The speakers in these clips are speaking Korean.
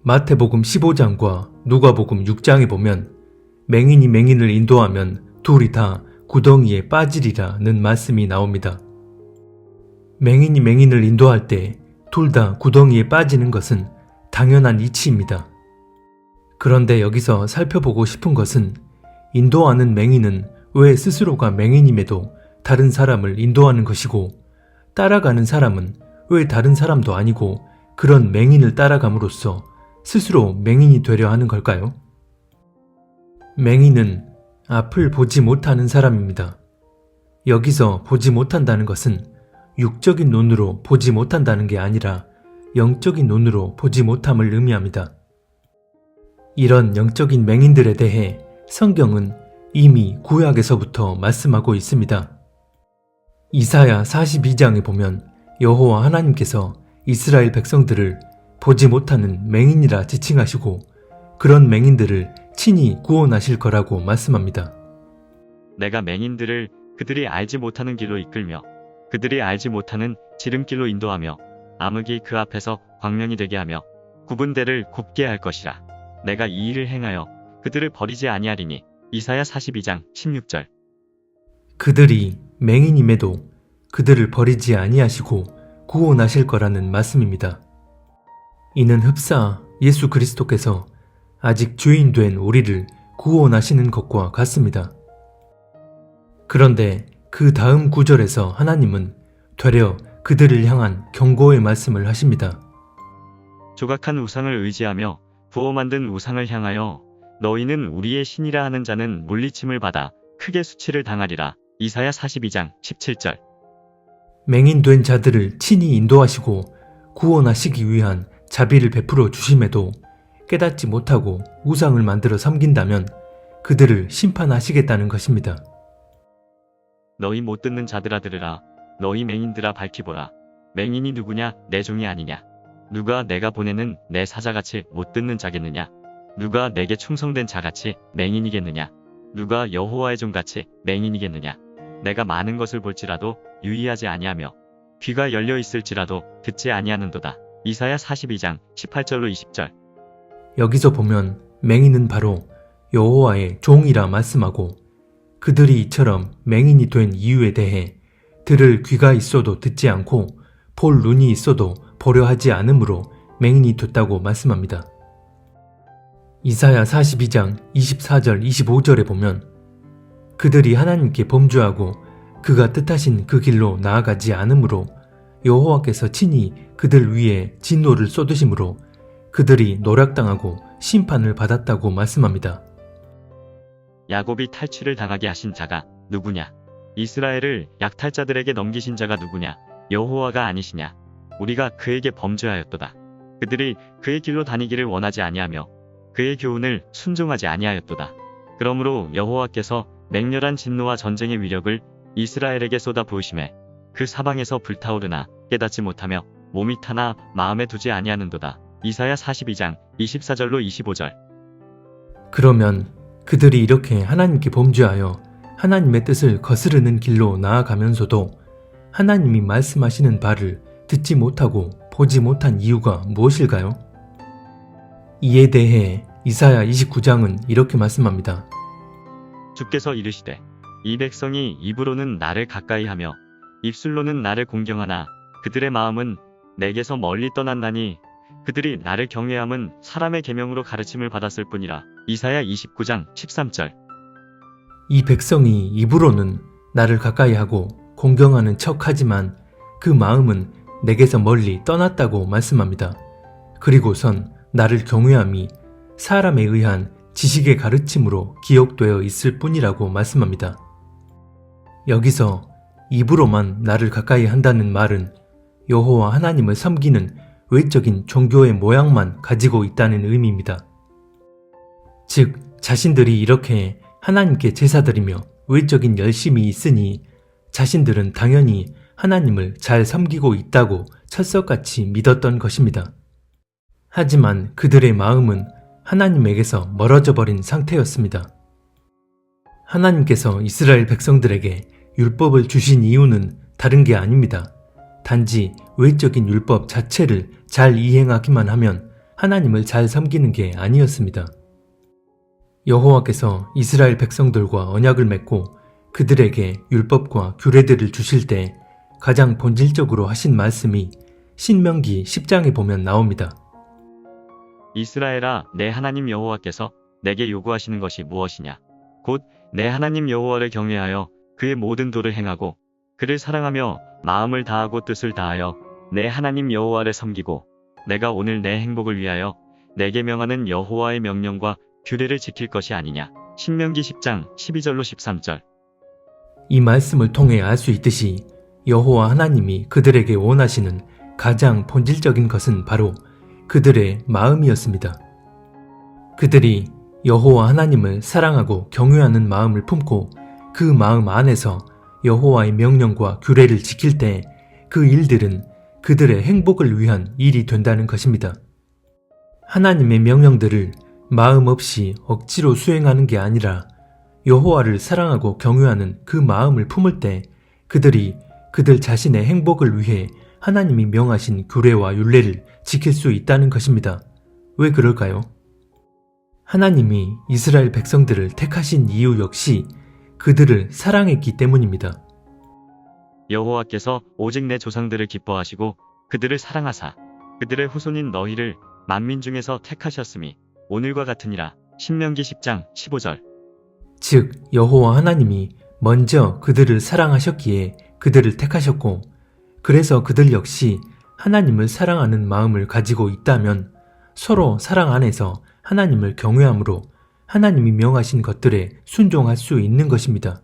마태복음 15장과 누가복음 6장에 보면 맹인이 맹인을 인도하면 둘이 다 구덩이에 빠지리라는 말씀이 나옵니다. 맹인이 맹인을 인도할 때 둘 다 구덩이에 빠지는 것은 당연한 이치입니다. 그런데 여기서 살펴보고 싶은 것은 인도하는 맹인은 왜 스스로가 맹인임에도 다른 사람을 인도하는 것이고 따라가는 사람은 왜 다른 사람도 아니고 그런 맹인을 따라감으로써 스스로 맹인이 되려 하는 걸까요? 맹인은 앞을 보지 못하는 사람입니다. 여기서 보지 못한다는 것은 육적인 눈으로 보지 못한다는 게 아니라 영적인 눈으로 보지 못함을 의미합니다. 이런 영적인 맹인들에 대해 성경은 이미 구약에서부터 말씀하고 있습니다. 이사야 42장에 보면 여호와 하나님께서 이스라엘 백성들을 보지 못하는 맹인이라 지칭하시고 그런 맹인들을 친히 구원하실 거라고 말씀합니다. 내가 맹인들을 그들이 알지 못하는 길로 이끌며 그들이 알지 못하는 지름길로 인도하며 암흑이 그 앞에서 광명이 되게 하며 구분대를 곱게 할 것이라. 내가 이 일을 행하여 그들을 버리지 아니하리니. 이사야 42장 16절. 그들이 맹인임에도 그들을 버리지 아니하시고 구원하실 거라는 말씀입니다. 이는 흡사 예수 그리스도께서 아직 죄인 된 우리를 구원하시는 것과 같습니다. 그런데 그 다음 구절에서 하나님은 되려 그들을 향한 경고의 말씀을 하십니다. 조각한 우상을 의지하며 부어 만든 우상을 향하여 너희는 우리의 신이라 하는 자는 물리침을 받아 크게 수치를 당하리라. 이사야 42장 17절. 맹인된 자들을 친히 인도하시고 구원하시기 위한 자비를 베풀어 주심에도 깨닫지 못하고 우상을 만들어 섬긴다면 그들을 심판하시겠다는 것입니다. 너희 못 듣는 자들아 들으라. 너희 맹인들아 밝히보라. 맹인이 누구냐? 내 종이 아니냐? 누가 내가 보내는 내 사자같이 못 듣는 자겠느냐? 누가 내게 충성된 자같이 맹인이겠느냐? 누가 여호와의 종같이 맹인이겠느냐? 내가 많은 것을 볼지라도 유의하지 아니하며 귀가 열려 있을지라도 듣지 아니하는도다. 이사야 42장 18절로 20절. 여기서 보면 맹인은 바로 여호와의 종이라 말씀하고 그들이 이처럼 맹인이 된 이유에 대해 들을 귀가 있어도 듣지 않고 볼 눈이 있어도 보려 하지 않으므로 맹인이 됐다고 말씀합니다. 이사야 42장 24절 25절에 보면 그들이 하나님께 범죄하고 그가 뜻하신 그 길로 나아가지 않으므로 여호와께서 친히 그들 위에 진노를 쏟으심으로 그들이 노략당하고 심판을 받았다고 말씀합니다. 야곱이 탈취를 당하게 하신 자가 누구냐? 이스라엘을 약탈자들에게 넘기신 자가 누구냐? 여호와가 아니시냐? 우리가 그에게 범죄하였도다. 그들이 그의 길로 다니기를 원하지 아니하며 그의 교훈을 순종하지 아니하였도다. 그러므로 여호와께서 맹렬한 진노와 전쟁의 위력을 이스라엘에게 쏟아 부으심에 그 사방에서 불타오르나 깨닫지 못하며 몸이 타나 마음에 두지 아니하는도다. 이사야 42장 24절로 25절. 그러면 그들이 이렇게 하나님께 범죄하여 하나님의 뜻을 거스르는 길로 나아가면서도 하나님이 말씀하시는 바를 듣지 못하고 보지 못한 이유가 무엇일까요? 이에 대해 이사야 29장은 이렇게 말씀합니다. 주께서 이르시되 이 백성이 입으로는 나를 가까이하며 입술로는 나를 공경하나 그들의 마음은 내게서 멀리 떠났나니 그들이 나를 경외함은 사람의 계명으로 가르침을 받았을 뿐이라. 이사야 29장 13절. 이 백성이 입으로는 나를 가까이하고 공경하는 척하지만 그 마음은 내게서 멀리 떠났다고 말씀합니다. 그리고선 나를 경외함이 사람에 의한 지식의 가르침으로 기억되어 있을 뿐이라고 말씀합니다. 여기서 입으로만 나를 가까이 한다는 말은 여호와 하나님을 섬기는 외적인 종교의 모양만 가지고 있다는 의미입니다. 즉 자신들이 이렇게 하나님께 제사드리며 외적인 열심이 있으니 자신들은 당연히 하나님을 잘 섬기고 있다고 철석같이 믿었던 것입니다. 하지만 그들의 마음은 하나님에게서 멀어져 버린 상태였습니다. 하나님께서 이스라엘 백성들에게 율법을 주신 이유는 다른 게 아닙니다. 단지 외적인 율법 자체를 잘 이행하기만 하면 하나님을 잘 섬기는 게 아니었습니다. 여호와께서 이스라엘 백성들과 언약을 맺고 그들에게 율법과 규례들을 주실 때 가장 본질적으로 하신 말씀이 신명기 10장에 보면 나옵니다. 이스라엘아, 내 하나님 여호와께서 내게 요구하시는 것이 무엇이냐? 곧 내 하나님 여호와를 경외하여 그의 모든 도를 행하고 그를 사랑하며 마음을 다하고 뜻을 다하여 내 하나님 여호와를 섬기고 내가 오늘 내 행복을 위하여 내게 명하는 여호와의 명령과 규례를 지킬 것이 아니냐. 신명기 10장 12절로 13절. 이 말씀을 통해 알 수 있듯이 여호와 하나님이 그들에게 원하시는 가장 본질적인 것은 바로 그들의 마음이었습니다. 그들이 여호와 하나님을 사랑하고 경외하는 마음을 품고 그 마음 안에서 여호와의 명령과 규례를 지킬 때 그 일들은 그들의 행복을 위한 일이 된다는 것입니다. 하나님의 명령들을 마음 없이 억지로 수행하는 게 아니라 여호와를 사랑하고 경외하는 그 마음을 품을 때 그들이 그들 자신의 행복을 위해 하나님이 명하신 규례와 율례를 지킬 수 있다는 것입니다. 왜 그럴까요? 하나님이 이스라엘 백성들을 택하신 이유 역시 그들을 사랑했기 때문입니다. 여호와께서 오직 내 조상들을 기뻐하시고 그들을 사랑하사 그들의 후손인 너희를 만민 중에서 택하셨음이 오늘과 같으니라. 신명기 10장 15절. 즉 여호와 하나님이 먼저 그들을 사랑하셨기에 그들을 택하셨고 그래서 그들 역시 하나님을 사랑하는 마음을 가지고 있다면 서로 사랑 안에서 하나님을 경외함으로 하나님이 명하신 것들에 순종할 수 있는 것입니다.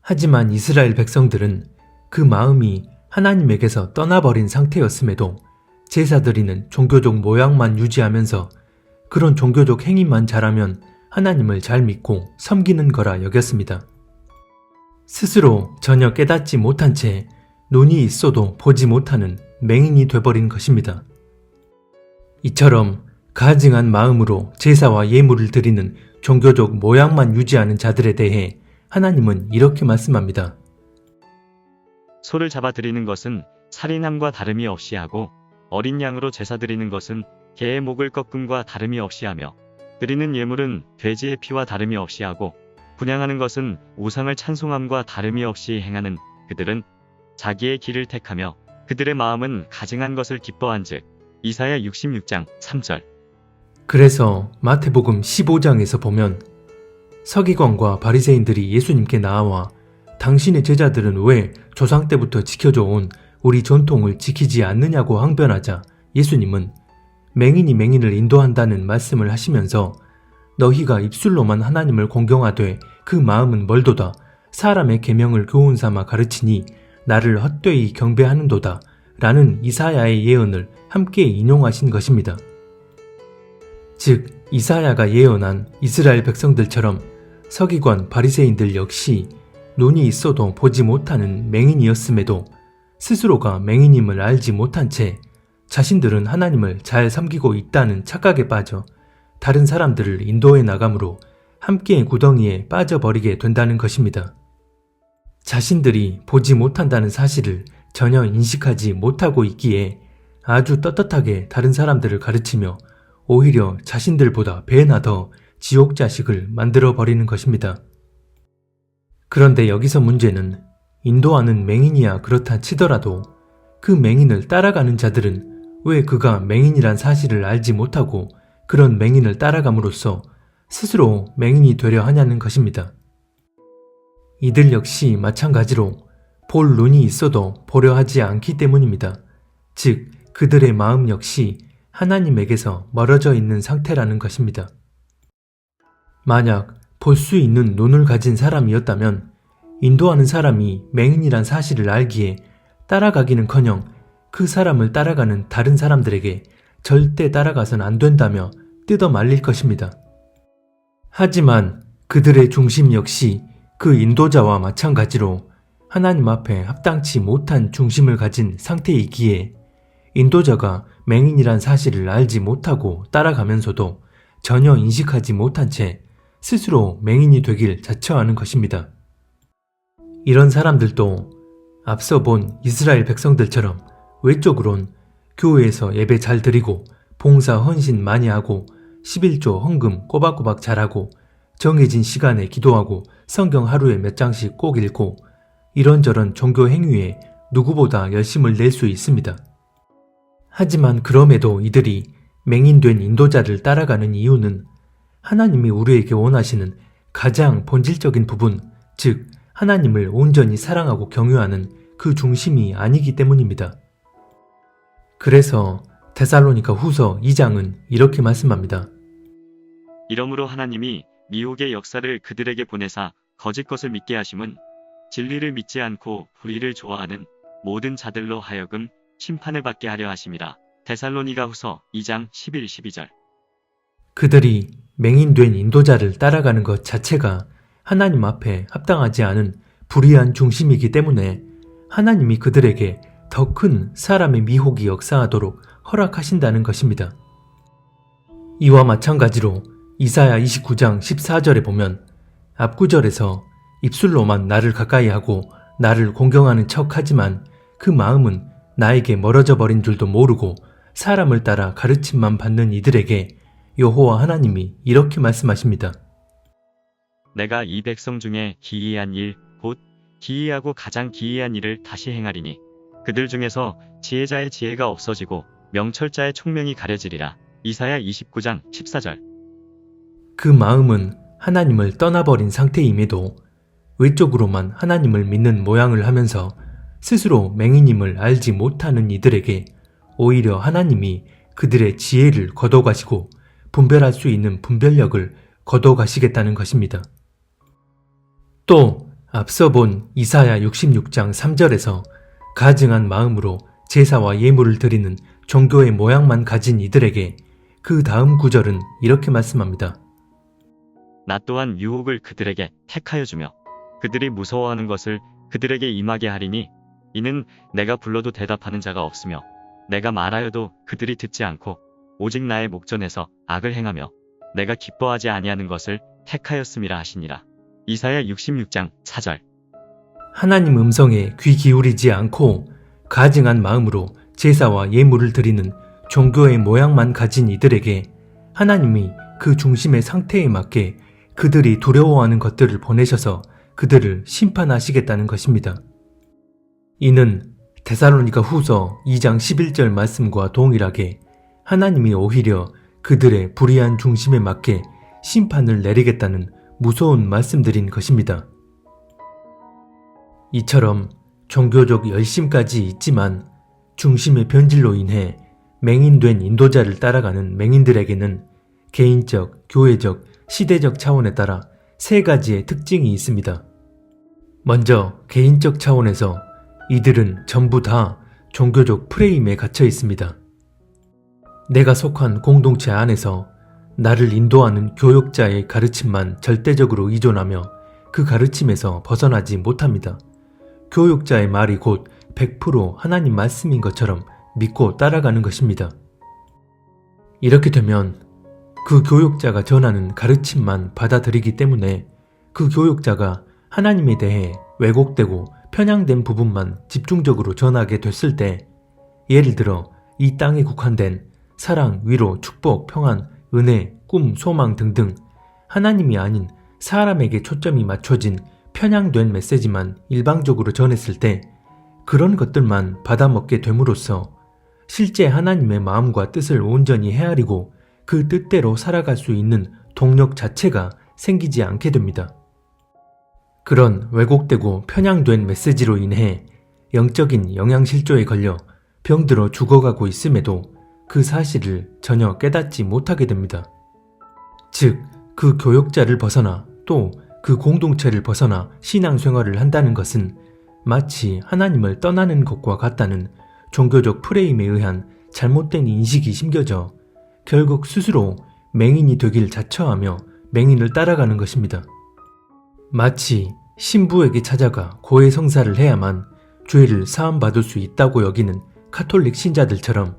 하지만 이스라엘 백성들은 그 마음이 하나님에게서 떠나버린 상태였음에도 제사 드리는 종교적 모양만 유지하면서 그런 종교적 행위만 잘하면 하나님을 잘 믿고 섬기는 거라 여겼습니다. 스스로 전혀 깨닫지 못한 채 눈이 있어도 보지 못하는 맹인이 돼버린 것입니다. 이처럼 가증한 마음으로 제사와 예물을 드리는 종교적 모양만 유지하는 자들에 대해 하나님은 이렇게 말씀합니다. 소를 잡아 드리는 것은 살인함과 다름이 없이 하고 어린 양으로 제사 드리는 것은 개의 목을 꺾음과 다름이 없이 하며 드리는 예물은 돼지의 피와 다름이 없이 하고 분향하는 것은 우상을 찬송함과 다름이 없이 행하는 그들은 자기의 길을 택하며 그들의 마음은 가증한 것을 기뻐한즉. 이사야 66장 3절. 그래서 마태복음 15장에서 보면 서기관과 바리새인들이 예수님께 나와 당신의 제자들은 왜 조상 때부터 지켜져 온 우리 전통을 지키지 않느냐고 항변하자 예수님은 맹인이 맹인을 인도한다는 말씀을 하시면서 너희가 입술로만 하나님을 공경하되 그 마음은 멀도다. 사람의 계명을 교훈 삼아 가르치니 나를 헛되이 경배하는도다. 라는 이사야의 예언을 함께 인용하신 것입니다. 즉 이사야가 예언한 이스라엘 백성들처럼 서기관 바리새인들 역시 눈이 있어도 보지 못하는 맹인이었음에도 스스로가 맹인임을 알지 못한 채 자신들은 하나님을 잘 섬기고 있다는 착각에 빠져 다른 사람들을 인도해 나감으로 함께의 구덩이에 빠져버리게 된다는 것입니다. 자신들이 보지 못한다는 사실을 전혀 인식하지 못하고 있기에 아주 떳떳하게 다른 사람들을 가르치며 오히려 자신들보다 배나 더 지옥 자식을 만들어버리는 것입니다. 그런데 여기서 문제는 인도하는 맹인이야 그렇다 치더라도 그 맹인을 따라가는 자들은 왜 그가 맹인이란 사실을 알지 못하고 그런 맹인을 따라감으로써 스스로 맹인이 되려 하냐는 것입니다. 이들 역시 마찬가지로 볼 눈이 있어도 보려 하지 않기 때문입니다. 즉 그들의 마음 역시 하나님에게서 멀어져 있는 상태라는 것입니다. 만약 볼 수 있는 눈을 가진 사람이었다면 인도하는 사람이 맹인이란 사실을 알기에 따라가기는커녕 그 사람을 따라가는 다른 사람들에게 절대 따라가선 안 된다며 뜯어 말릴 것입니다. 하지만 그들의 중심 역시 그 인도자와 마찬가지로 하나님 앞에 합당치 못한 중심을 가진 상태이기에 인도자가 맹인이란 사실을 알지 못하고 따라가면서도 전혀 인식하지 못한 채 스스로 맹인이 되길 자처하는 것입니다. 이런 사람들도 앞서 본 이스라엘 백성들처럼 외적으론 교회에서 예배 잘 드리고 봉사 헌신 많이 하고 11조 헌금 꼬박꼬박 잘하고 정해진 시간에 기도하고 성경 하루에 몇 장씩 꼭 읽고 이런저런 종교 행위에 누구보다 열심을 낼 수 있습니다. 하지만 그럼에도 이들이 맹인된 인도자를 따라가는 이유는 하나님이 우리에게 원하시는 가장 본질적인 부분, 즉 하나님을 온전히 사랑하고 경유하는 그 중심이 아니기 때문입니다. 그래서 데살로니가 후서 2장은 이렇게 말씀합니다. 이러므로 하나님이 미혹의 역사를 그들에게 보내사 거짓 것을 믿게 하심은 진리를 믿지 않고 불의를 좋아하는 모든 자들로 하여금 심판을 받게 하려 하심이라. 데살로니가 후서 2장 11, 12절. 그들이 맹인된 인도자를 따라가는 것 자체가 하나님 앞에 합당하지 않은 불의한 중심이기 때문에 하나님이 그들에게 더 큰 사람의 미혹이 역사하도록 허락하신다는 것입니다. 이와 마찬가지로 이사야 29장 14절에 보면 앞구절에서 입술로만 나를 가까이 하고 나를 공경하는 척하지만 그 마음은 나에게 멀어져 버린 줄도 모르고 사람을 따라 가르침만 받는 이들에게 여호와 하나님이 이렇게 말씀하십니다. 내가 이 백성 중에 기이한 일, 곧 기이하고 가장 기이한 일을 다시 행하리니 그들 중에서 지혜자의 지혜가 없어지고 명철자의 총명이 가려지리라. 이사야 29장 14절. 그 마음은 하나님을 떠나버린 상태임에도 외적으로만 하나님을 믿는 모양을 하면서 스스로 맹인임을 알지 못하는 이들에게 오히려 하나님이 그들의 지혜를 거둬가시고 분별할 수 있는 분별력을 거둬가시겠다는 것입니다. 또 앞서 본 이사야 66장 3절에서 가증한 마음으로 제사와 예물을 드리는 종교의 모양만 가진 이들에게 그 다음 구절은 이렇게 말씀합니다. 나 또한 유혹을 그들에게 택하여 주며 그들이 무서워하는 것을 그들에게 임하게 하리니 이는 내가 불러도 대답하는 자가 없으며 내가 말하여도 그들이 듣지 않고 오직 나의 목전에서 악을 행하며 내가 기뻐하지 아니하는 것을 택하였음이라 하시니라. 이사야 66장 4절. 하나님 음성에 귀 기울이지 않고 가증한 마음으로 제사와 예물을 드리는 종교의 모양만 가진 이들에게 하나님이 그 중심의 상태에 맞게 그들이 두려워하는 것들을 보내셔서 그들을 심판하시겠다는 것입니다. 이는 데살로니가 후서 2장 11절 말씀과 동일하게 하나님이 오히려 그들의 불의한 중심에 맞게 심판을 내리겠다는 무서운 말씀들인 것입니다. 이처럼 종교적 열심까지 있지만 중심의 변질로 인해 맹인된 인도자를 따라가는 맹인들에게는 개인적, 교회적, 시대적 차원에 따라 세 가지의 특징이 있습니다. 먼저 개인적 차원에서 이들은 전부 다 종교적 프레임에 갇혀 있습니다. 내가 속한 공동체 안에서 나를 인도하는 교역자의 가르침만 절대적으로 의존하며 그 가르침에서 벗어나지 못합니다. 교역자의 말이 곧 100% 하나님 말씀인 것처럼 믿고 따라가는 것입니다. 이렇게 되면 그 교역자가 전하는 가르침만 받아들이기 때문에 그 교역자가 하나님에 대해 왜곡되고 편향된 부분만 집중적으로 전하게 됐을 때, 예를 들어 이 땅에 국한된 사랑, 위로, 축복, 평안, 은혜, 꿈, 소망 등등 하나님이 아닌 사람에게 초점이 맞춰진 편향된 메시지만 일방적으로 전했을 때 그런 것들만 받아먹게 됨으로써 실제 하나님의 마음과 뜻을 온전히 헤아리고 그 뜻대로 살아갈 수 있는 동력 자체가 생기지 않게 됩니다. 그런 왜곡되고 편향된 메시지로 인해 영적인 영양실조에 걸려 병들어 죽어가고 있음에도 그 사실을 전혀 깨닫지 못하게 됩니다. 즉, 그 교역자를 벗어나 또 그 공동체를 벗어나 신앙생활을 한다는 것은 마치 하나님을 떠나는 것과 같다는 종교적 프레임에 의한 잘못된 인식이 심겨져 결국 스스로 맹인이 되길 자처하며 맹인을 따라가는 것입니다. 마치 신부에게 찾아가 고해성사를 해야만 죄를 사함받을 수 있다고 여기는 카톨릭 신자들처럼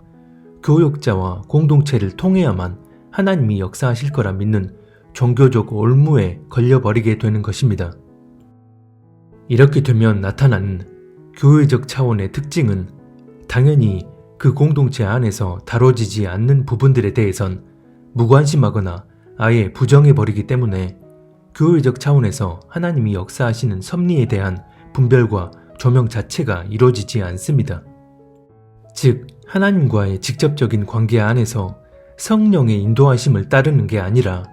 교역자와 공동체를 통해야만 하나님이 역사하실 거라 믿는 종교적 올무에 걸려버리게 되는 것입니다. 이렇게 되면 나타나는 교회적 차원의 특징은 당연히 그 공동체 안에서 다뤄지지 않는 부분들에 대해선 무관심하거나 아예 부정해버리기 때문에 교회적 차원에서 하나님이 역사하시는 섭리에 대한 분별과 조명 자체가 이루어지지 않습니다. 즉, 하나님과의 직접적인 관계 안에서 성령의 인도하심을 따르는 게 아니라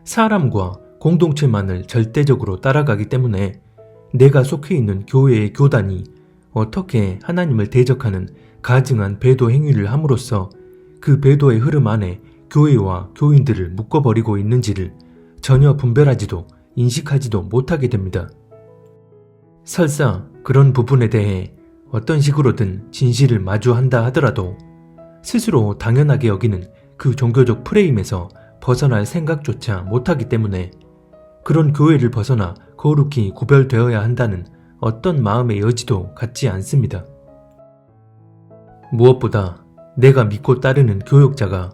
사람과 공동체만을 절대적으로 따라가기 때문에 내가 속해 있는 교회의 교단이 어떻게 하나님을 대적하는 가증한 배도 행위를 함으로써 그 배도의 흐름 안에 교회와 교인들을 묶어버리고 있는지를 전혀 분별하지도 인식하지도 못하게 됩니다. 설사 그런 부분에 대해 어떤 식으로든 진실을 마주한다 하더라도 스스로 당연하게 여기는 그 종교적 프레임에서 벗어날 생각조차 못하기 때문에 그런 교회를 벗어나 거룩히 구별되어야 한다는 어떤 마음의 여지도 갖지 않습니다. 무엇보다 내가 믿고 따르는 교역자가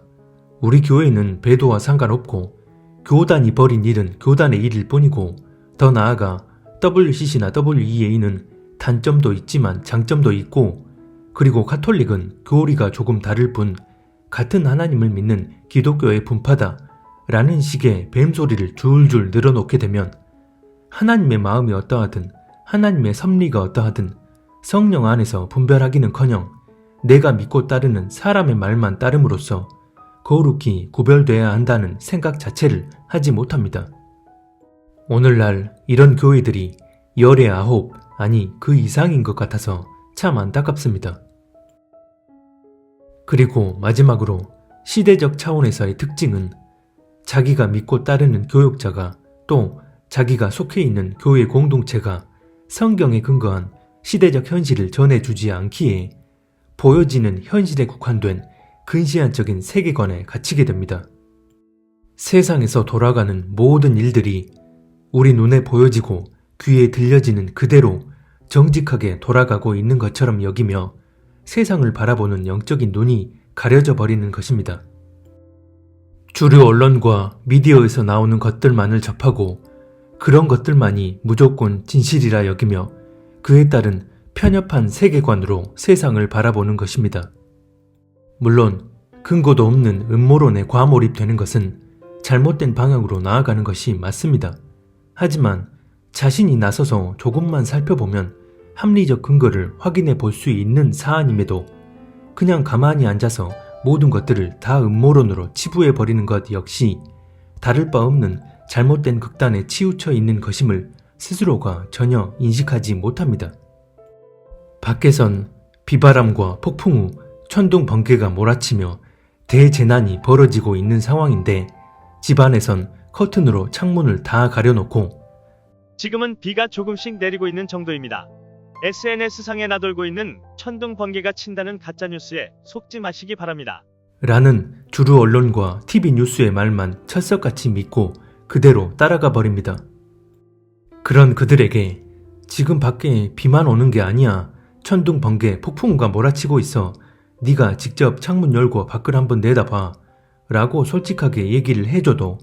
우리 교회는 배도와 상관없고 교단이 벌인 일은 교단의 일일 뿐이고 더 나아가 WCC나 WEA는 단점도 있지만 장점도 있고 그리고 카톨릭은 교리가 조금 다를 뿐 같은 하나님을 믿는 기독교의 분파다 라는 식의 뱀소리를 줄줄 늘어놓게 되면 하나님의 마음이 어떠하든 하나님의 섭리가 어떠하든 성령 안에서 분별하기는커녕 내가 믿고 따르는 사람의 말만 따름으로써 거룩히 구별돼야 한다는 생각 자체를 하지 못합니다. 오늘날 이런 교회들이 열의 9, 아니 그 이상인 것 같아서 참 안타깝습니다. 그리고 마지막으로 시대적 차원에서의 특징은 자기가 믿고 따르는 교역자가 또 자기가 속해 있는 교회 공동체가 성경에 근거한 시대적 현실을 전해주지 않기에 보여지는 현실에 국한된 근시안적인 세계관에 갇히게 됩니다. 세상에서 돌아가는 모든 일들이 우리 눈에 보여지고 귀에 들려지는 그대로 정직하게 돌아가고 있는 것처럼 여기며 세상을 바라보는 영적인 눈이 가려져 버리는 것입니다. 주류 언론과 미디어에서 나오는 것들만을 접하고 그런 것들만이 무조건 진실이라 여기며 그에 따른 편협한 세계관으로 세상을 바라보는 것입니다. 물론 근거도 없는 음모론에 과몰입되는 것은 잘못된 방향으로 나아가는 것이 맞습니다. 하지만 자신이 나서서 조금만 살펴보면 합리적 근거를 확인해 볼 수 있는 사안임에도 그냥 가만히 앉아서 모든 것들을 다 음모론으로 치부해 버리는 것 역시 다를 바 없는 잘못된 극단에 치우쳐 있는 것임을 스스로가 전혀 인식하지 못합니다. 밖에선 비바람과 폭풍 후 천둥 번개가 몰아치며 대재난이 벌어지고 있는 상황인데 집안에선 커튼으로 창문을 다 가려놓고 지금은 비가 조금씩 내리고 있는 정도입니다. SNS상에 나돌고 있는 천둥 번개가 친다는 가짜뉴스에 속지 마시기 바랍니다. 라는 주류 언론과 TV 뉴스의 말만 철석같이 믿고 그대로 따라가 버립니다. 그런 그들에게 지금 밖에 비만 오는 게 아니야. 천둥 번개 폭풍우가 몰아치고 있어. 네가 직접 창문 열고 밖을 한번 내다봐 라고 솔직하게 얘기를 해줘도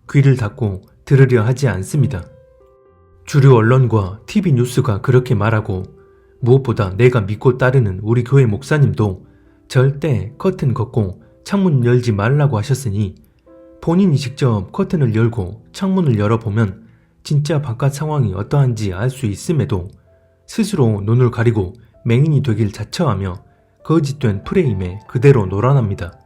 귀를 닫고 들으려 하지 않습니다. 주류 언론과 TV 뉴스가 그렇게 말하고 무엇보다 내가 믿고 따르는 우리 교회 목사님도 절대 커튼 걷고 창문 열지 말라고 하셨으니 본인이 직접 커튼을 열고 창문을 열어보면 진짜 바깥 상황이 어떠한지 알 수 있음에도 스스로 눈을 가리고 맹인이 되길 자처하며 거짓된 프레임에 그대로 놀아납니다.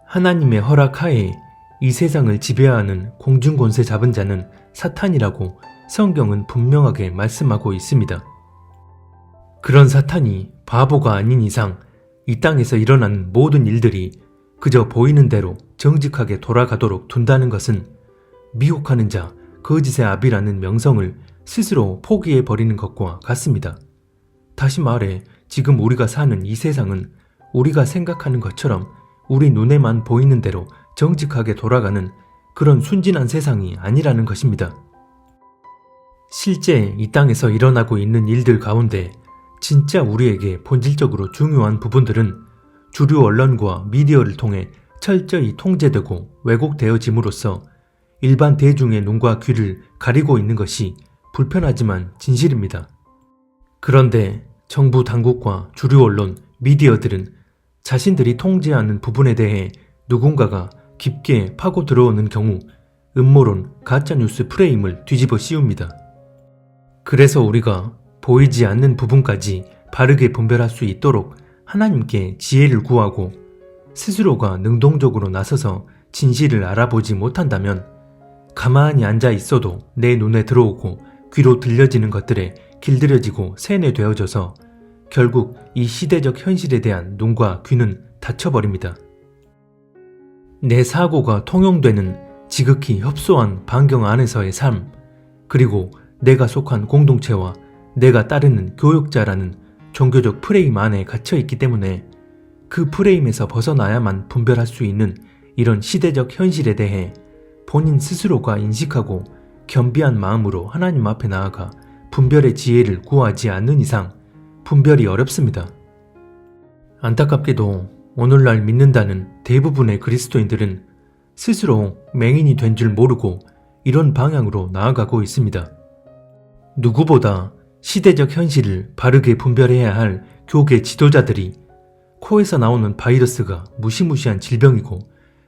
하나님의 허락하에 이 세상을 지배하는 공중권세 잡은 자는 사탄이라고 성경은 분명하게 말씀하고 있습니다. 그런 사탄이 바보가 아닌 이상 이 땅에서 일어나는 모든 일들이 그저 보이는 대로 정직하게 돌아가도록 둔다는 것은 미혹하는 자, 거짓의 아비라는 명성을 스스로 포기해버리는 것과 같습니다. 다시 말해 지금 우리가 사는 이 세상은 우리가 생각하는 것처럼 우리 눈에만 보이는 대로 정직하게 돌아가는 그런 순진한 세상이 아니라는 것입니다. 실제 이 땅에서 일어나고 있는 일들 가운데 진짜 우리에게 본질적으로 중요한 부분들은 주류 언론과 미디어를 통해 철저히 통제되고 왜곡되어짐으로써 일반 대중의 눈과 귀를 가리고 있는 것이 불편하지만 진실입니다. 그런데 정부 당국과 주류 언론, 미디어들은 자신들이 통제하는 부분에 대해 누군가가 깊게 파고 들어오는 경우 음모론, 가짜뉴스 프레임을 뒤집어 씌웁니다. 그래서 우리가 보이지 않는 부분까지 바르게 분별할 수 있도록 하나님께 지혜를 구하고 스스로가 능동적으로 나서서 진실을 알아보지 못한다면 가만히 앉아 있어도 내 눈에 들어오고 귀로 들려지는 것들에 길들여지고 세뇌되어져서 결국 이 시대적 현실에 대한 눈과 귀는 닫혀버립니다. 내 사고가 통용되는 지극히 협소한 반경 안에서의 삶, 그리고 내가 속한 공동체와 내가 따르는 교육자라는 종교적 프레임 안에 갇혀있기 때문에 그 프레임에서 벗어나야만 분별할 수 있는 이런 시대적 현실에 대해 본인 스스로가 인식하고 겸비한 마음으로 하나님 앞에 나아가 분별의 지혜를 구하지 않는 이상 분별이 어렵습니다. 안타깝게도 오늘날 믿는다는 대부분의 그리스도인들은 스스로 맹인이 된 줄 모르고 이런 방향으로 나아가고 있습니다. 누구보다 시대적 현실을 바르게 분별해야 할 교계 지도자들이 코에서 나오는 바이러스가 무시무시한 질병이고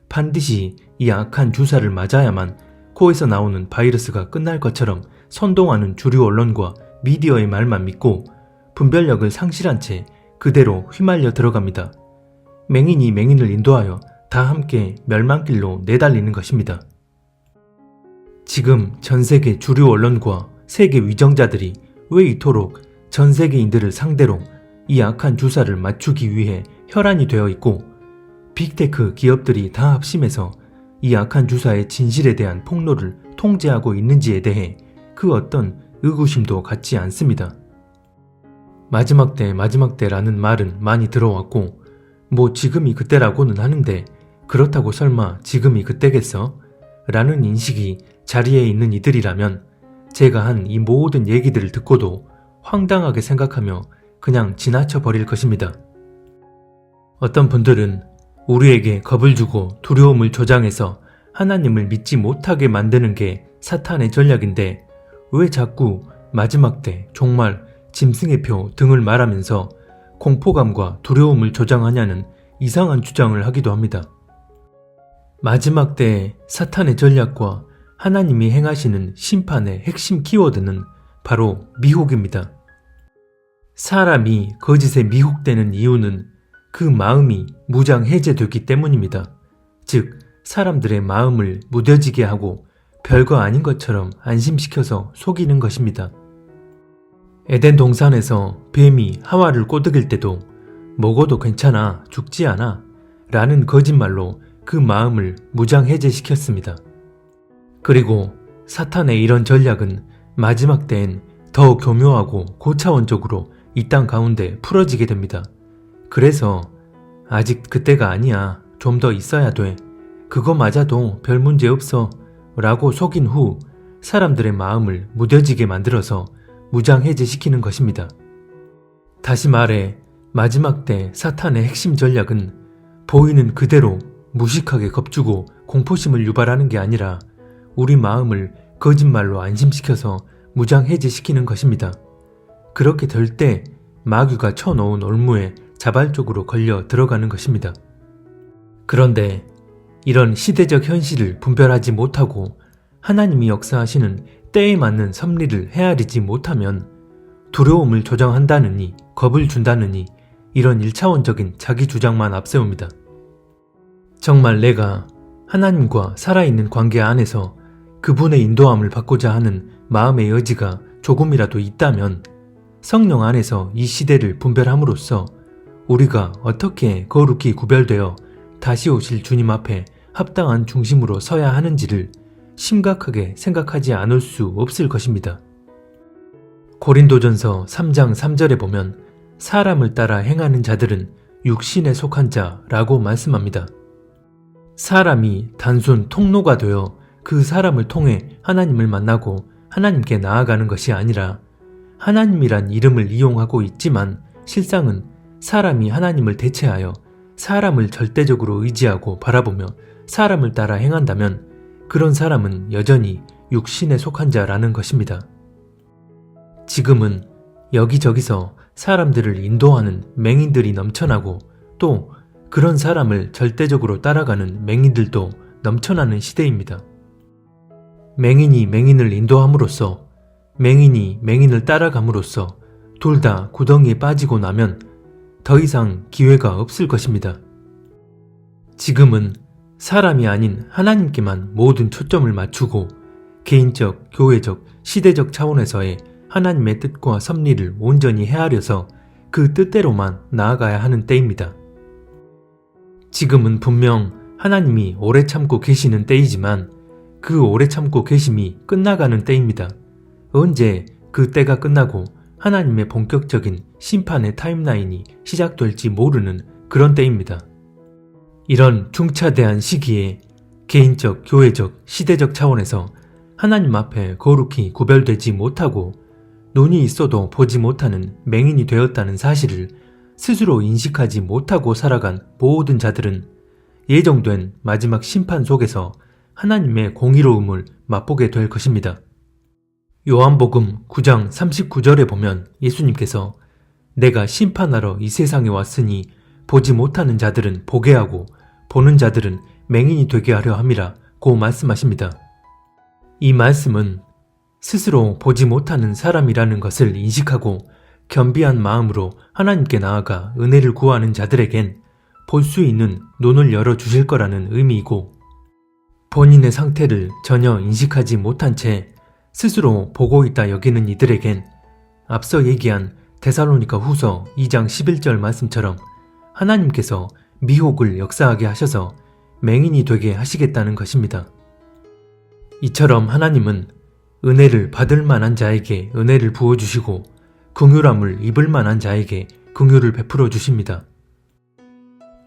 반드시 이 악한 주사를 맞아야만 코에서 나오는 바이러스가 끝날 것처럼 선동하는 주류 언론과 미디어의 말만 믿고 분별력을 상실한 채 그대로 휘말려 들어갑니다. 맹인이 맹인을 인도하여 다 함께 멸망길로 내달리는 것입니다. 지금 전세계 주류 언론과 세계 위정자들이 왜 이토록 전세계인들을 상대로 이 악한 주사를 맞추기 위해 혈안이 되어 있고 빅테크 기업들이 다 합심해서 이 악한 주사의 진실에 대한 폭로를 통제하고 있는지에 대해 그 어떤 의구심도 갖지 않습니다. 마지막 때라는 말은 많이 들어왔고 뭐 지금이 그때라고는 하는데 그렇다고 설마 지금이 그때겠어? 라는 인식이 자리에 있는 이들이라면 제가 한 이 모든 얘기들을 듣고도 황당하게 생각하며 그냥 지나쳐 버릴 것입니다. 어떤 분들은 우리에게 겁을 주고 두려움을 조장해서 하나님을 믿지 못하게 만드는 게 사탄의 전략인데 왜 자꾸 마지막 때 종말 짐승의 표 등을 말하면서 공포감과 두려움을 조장하냐는 이상한 주장을 하기도 합니다. 마지막 때 사탄의 전략과 하나님이 행하시는 심판의 핵심 키워드는 바로 미혹입니다. 사람이 거짓에 미혹되는 이유는 그 마음이 무장해제되기 때문입니다. 즉, 사람들의 마음을 무뎌지게 하고 별거 아닌 것처럼 안심시켜서 속이는 것입니다. 에덴 동산에서 뱀이 하와를 꼬드길 때도 먹어도 괜찮아, 죽지 않아 라는 거짓말로 그 마음을 무장해제시켰습니다. 그리고 사탄의 이런 전략은 마지막 때엔 더 교묘하고 고차원적으로 이 땅 가운데 풀어지게 됩니다. 그래서 아직 그때가 아니야, 좀 더 있어야 돼, 그거 맞아도 별 문제 없어 라고 속인 후 사람들의 마음을 무뎌지게 만들어서 무장해제시키는 것입니다. 다시 말해 마지막 때 사탄의 핵심 전략은 보이는 그대로 무식하게 겁주고 공포심을 유발하는 게 아니라 우리 마음을 거짓말로 안심시켜서 무장해제시키는 것입니다. 그렇게 될 때 마귀가 쳐놓은 올무에 자발적으로 걸려 들어가는 것입니다. 그런데 이런 시대적 현실을 분별하지 못하고 하나님이 역사하시는 때에 맞는 섭리를 헤아리지 못하면 두려움을 조장한다느니 겁을 준다느니 이런 1차원적인 자기 주장만 앞세웁니다. 정말 내가 하나님과 살아있는 관계 안에서 그분의 인도함을 받고자 하는 마음의 여지가 조금이라도 있다면 성령 안에서 이 시대를 분별함으로써 우리가 어떻게 거룩히 구별되어 다시 오실 주님 앞에 합당한 중심으로 서야 하는지를 심각하게 생각하지 않을 수 없을 것입니다. 고린도전서 3장 3절에 보면 사람을 따라 행하는 자들은 육신에 속한 자라고 말씀합니다. 사람이 단순 통로가 되어 그 사람을 통해 하나님을 만나고 하나님께 나아가는 것이 아니라 하나님이란 이름을 이용하고 있지만 실상은 사람이 하나님을 대체하여 사람을 절대적으로 의지하고 바라보며 사람을 따라 행한다면 그런 사람은 여전히 육신에 속한 자라는 것입니다. 지금은 여기저기서 사람들을 인도하는 맹인들이 넘쳐나고 또 그런 사람을 절대적으로 따라가는 맹인들도 넘쳐나는 시대입니다. 맹인이 맹인을 인도함으로써 맹인이 맹인을 따라감으로써 둘 다 구덩이에 빠지고 나면 더 이상 기회가 없을 것입니다. 지금은 사람이 아닌 하나님께만 모든 초점을 맞추고 개인적, 교회적, 시대적 차원에서의 하나님의 뜻과 섭리를 온전히 헤아려서 그 뜻대로만 나아가야 하는 때입니다. 지금은 분명 하나님이 오래 참고 계시는 때이지만 그 오래 참고 계심이 끝나가는 때입니다. 언제 그 때가 끝나고 하나님의 본격적인 심판의 타임라인이 시작될지 모르는 그런 때입니다. 이런 중차대한 시기에 개인적, 교회적, 시대적 차원에서 하나님 앞에 거룩히 구별되지 못하고 눈이 있어도 보지 못하는 맹인이 되었다는 사실을 스스로 인식하지 못하고 살아간 모든 자들은 예정된 마지막 심판 속에서 하나님의 공의로움을 맛보게 될 것입니다. 요한복음 9장 39절에 보면 예수님께서 내가 심판하러 이 세상에 왔으니 보지 못하는 자들은 보게 하고 보는 자들은 맹인이 되게 하려 함이라 고 말씀하십니다. 이 말씀은 스스로 보지 못하는 사람이라는 것을 인식하고 겸비한 마음으로 하나님께 나아가 은혜를 구하는 자들에겐 볼 수 있는 눈을 열어주실 거라는 의미이고 본인의 상태를 전혀 인식하지 못한 채 스스로 보고 있다 여기는 이들에겐 앞서 얘기한 데살로니가 후서 2장 11절 말씀처럼 하나님께서 미혹을 역사하게 하셔서 맹인이 되게 하시겠다는 것입니다. 이처럼 하나님은 은혜를 받을 만한 자에게 은혜를 부어주시고 긍휼함을 입을 만한 자에게 긍휼을 베풀어 주십니다.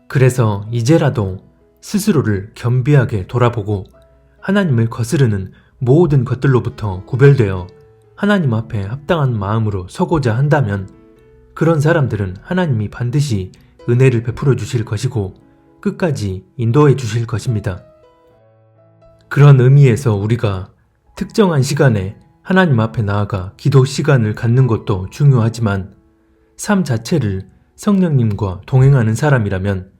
그래서 이제라도 스스로를 겸비하게 돌아보고 하나님을 거스르는 모든 것들로부터 구별되어 하나님 앞에 합당한 마음으로 서고자 한다면 그런 사람들은 하나님이 반드시 은혜를 베풀어 주실 것이고 끝까지 인도해 주실 것입니다. 그런 의미에서 우리가 특정한 시간에 하나님 앞에 나아가 기도 시간을 갖는 것도 중요하지만 삶 자체를 성령님과 동행하는 사람이라면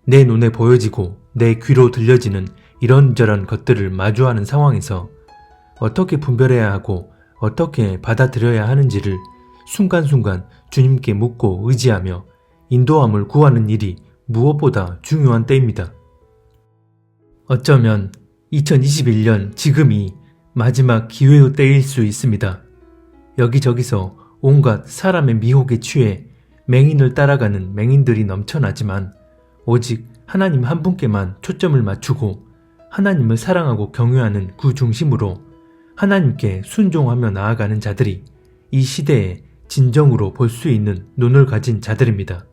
내 눈에 보여지고 내 귀로 들려지는 이런저런 것들을 마주하는 상황에서 어떻게 분별해야 하고 어떻게 받아들여야 하는지를 순간순간 주님께 묻고 의지하며 인도함을 구하는 일이 무엇보다 중요한 때입니다. 어쩌면 2021년 지금이 마지막 기회의 때일 수 있습니다. 여기저기서 온갖 사람의 미혹에 취해 맹인을 따라가는 맹인들이 넘쳐나지만 오직 하나님 한 분께만 초점을 맞추고 하나님을 사랑하고 경외하는 그 중심으로 하나님께 순종하며 나아가는 자들이 이 시대에 진정으로 볼 수 있는 눈을 가진 자들입니다.